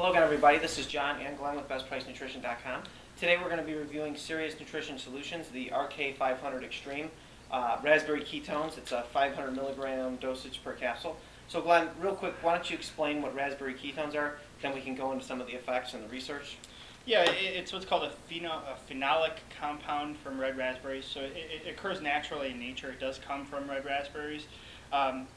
Hello again, everybody. This is John and Glenn with BestPriceNutrition.com. Today we're going to be reviewing Serious Nutrition Solutions, the RK-500 Xtreme raspberry ketones. It's a 500 milligram dosage per capsule. So Glenn, real quick, why don't you explain what raspberry ketones are, then we can go into some of the effects and the research. Yeah, it's what's called a phenolic compound from red raspberries. So it occurs naturally in nature. It does come from red raspberries.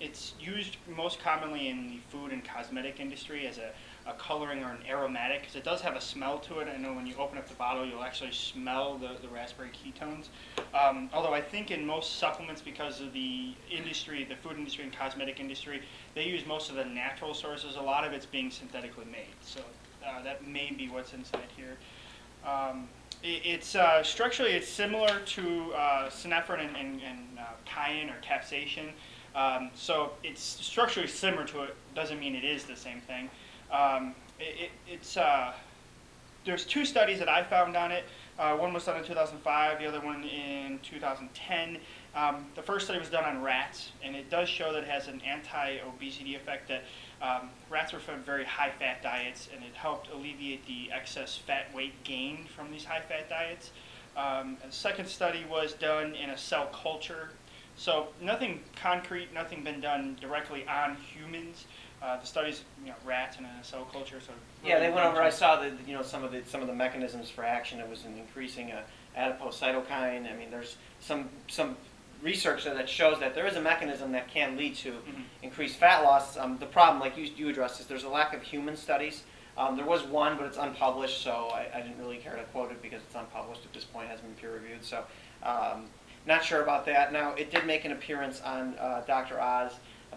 It's used most commonly in the food and cosmetic industry as a coloring or an aromatic, because it does have a smell to it. I know when you open up the bottle, you'll actually smell the raspberry ketones. Although I think in most supplements, because of the industry, the food industry and cosmetic industry, they use most of the natural sources. A lot of it's being synthetically made. So that may be what's inside here. Structurally, it's similar to synephrine and cayenne or capsaicin. So it's structurally similar to it. Doesn't mean it is the same thing. There's two studies that I found on it. One was done in 2005, the other one in 2010. The first study was done on rats, and it does show that it has an anti-obesity effect, that rats were fed very high-fat diets, and it helped alleviate the excess fat weight gained from these high-fat diets. The second study was done in a cell culture. So nothing concrete, nothing been done directly on humans. The studies, rats and in a cell culture. So yeah, they went over. I saw that some of the mechanisms for action. It was in increasing adipose cytokine. I mean, there's some research that shows that there is a mechanism that can lead to increased fat loss. The problem, like you addressed, is there's a lack of human studies. There was one, but it's unpublished, so I didn't really care to quote it because it's unpublished at this point. It hasn't been peer reviewed, so not sure about that. Now, it did make an appearance on Dr. Oz.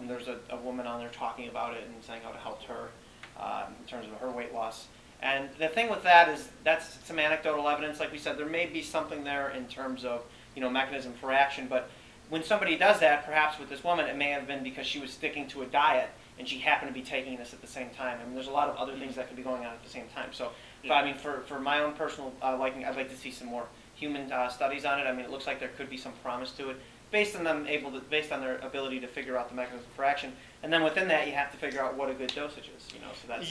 There's a woman on there talking about it and saying how it helped her in terms of her weight loss. And the thing with that is that's some anecdotal evidence. Like we said, there may be something there in terms of mechanism for action. But when somebody does that, perhaps with this woman, it may have been because she was sticking to a diet and she happened to be taking this at the same time. I mean, there's a lot of other things that could be going on at the same time. So, I mean, for my own personal liking, I'd like to see some more human studies on it. I mean, it looks like there could be some promise to it, based on their ability to figure out the mechanism for action, and then within that you have to figure out what a good dosage is. So that's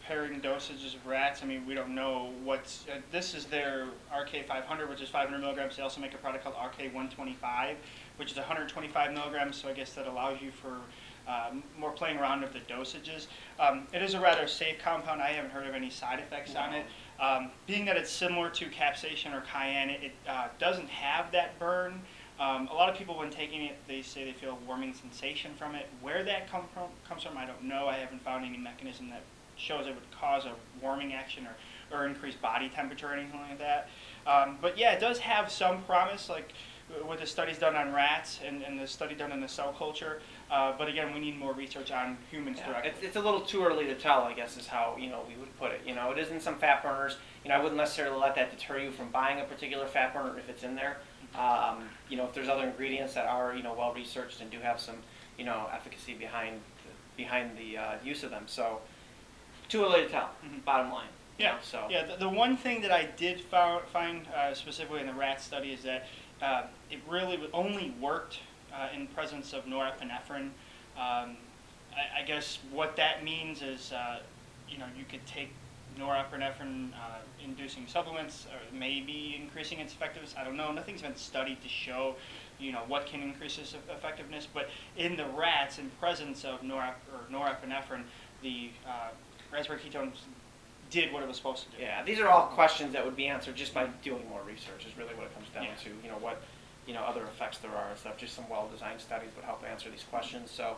comparing dosages of rats. I mean, we don't know what's. This is their RK-500, which is 500 milligrams. They also make a product called RK-125, which is 125 milligrams. So I guess that allows you for more playing around with the dosages. It is a rather safe compound. I haven't heard of any side effects on it. Being that it's similar to capsaicin or cayenne, it doesn't have that burn. A lot of people, when taking it, they say they feel a warming sensation from it. Where that comes from, I don't know. I haven't found any mechanism that shows it would cause a warming action or increase body temperature or anything like that. But yeah, it does have some promise, like with the studies done on rats and the study done in the cell culture. But again, we need more research on humans directly. It's a little too early to tell, I guess, is how we would put it. It is in some fat burners. I wouldn't necessarily let that deter you from buying a particular fat burner if it's in there. If there's other ingredients that are well researched and do have some efficacy behind the use of them. So too early to tell. Bottom line. Yeah. The one thing that I did find specifically in the rat study is that it really only worked in presence of norepinephrine. I guess what that means is, you could take norepinephrine inducing supplements, or maybe increasing its effectiveness. I don't know. Nothing's been studied to show, what can increase its effectiveness. But in the rats, in presence of norepinephrine, the raspberry ketones did what it was supposed to do. Yeah, these are all questions that would be answered just by doing more research. Is really what it comes down to. What other effects there are and stuff. Just some well-designed studies would help answer these questions. So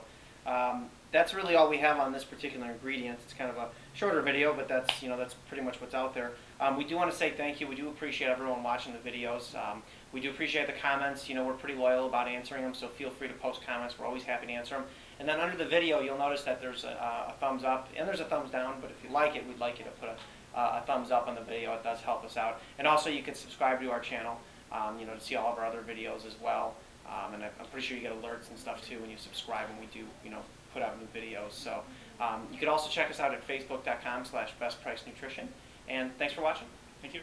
that's really all we have on this particular ingredient. It's kind of a shorter video, but that's pretty much what's out there. We do want to say thank you. We do appreciate everyone watching the videos. We do appreciate the comments. We're pretty loyal about answering them, so feel free to post comments. We're always happy to answer them. And then under the video, you'll notice that there's a thumbs up and there's a thumbs down. But if you like it, we'd like you to put a thumbs up on the video. It does help us out. And also, you can subscribe to our channel. To see all of our other videos as well. And I'm pretty sure you get alerts and stuff too when you subscribe when we do, put out new videos. So you can also check us out at facebook.com/bestpricenutrition. And thanks for watching. Thank you.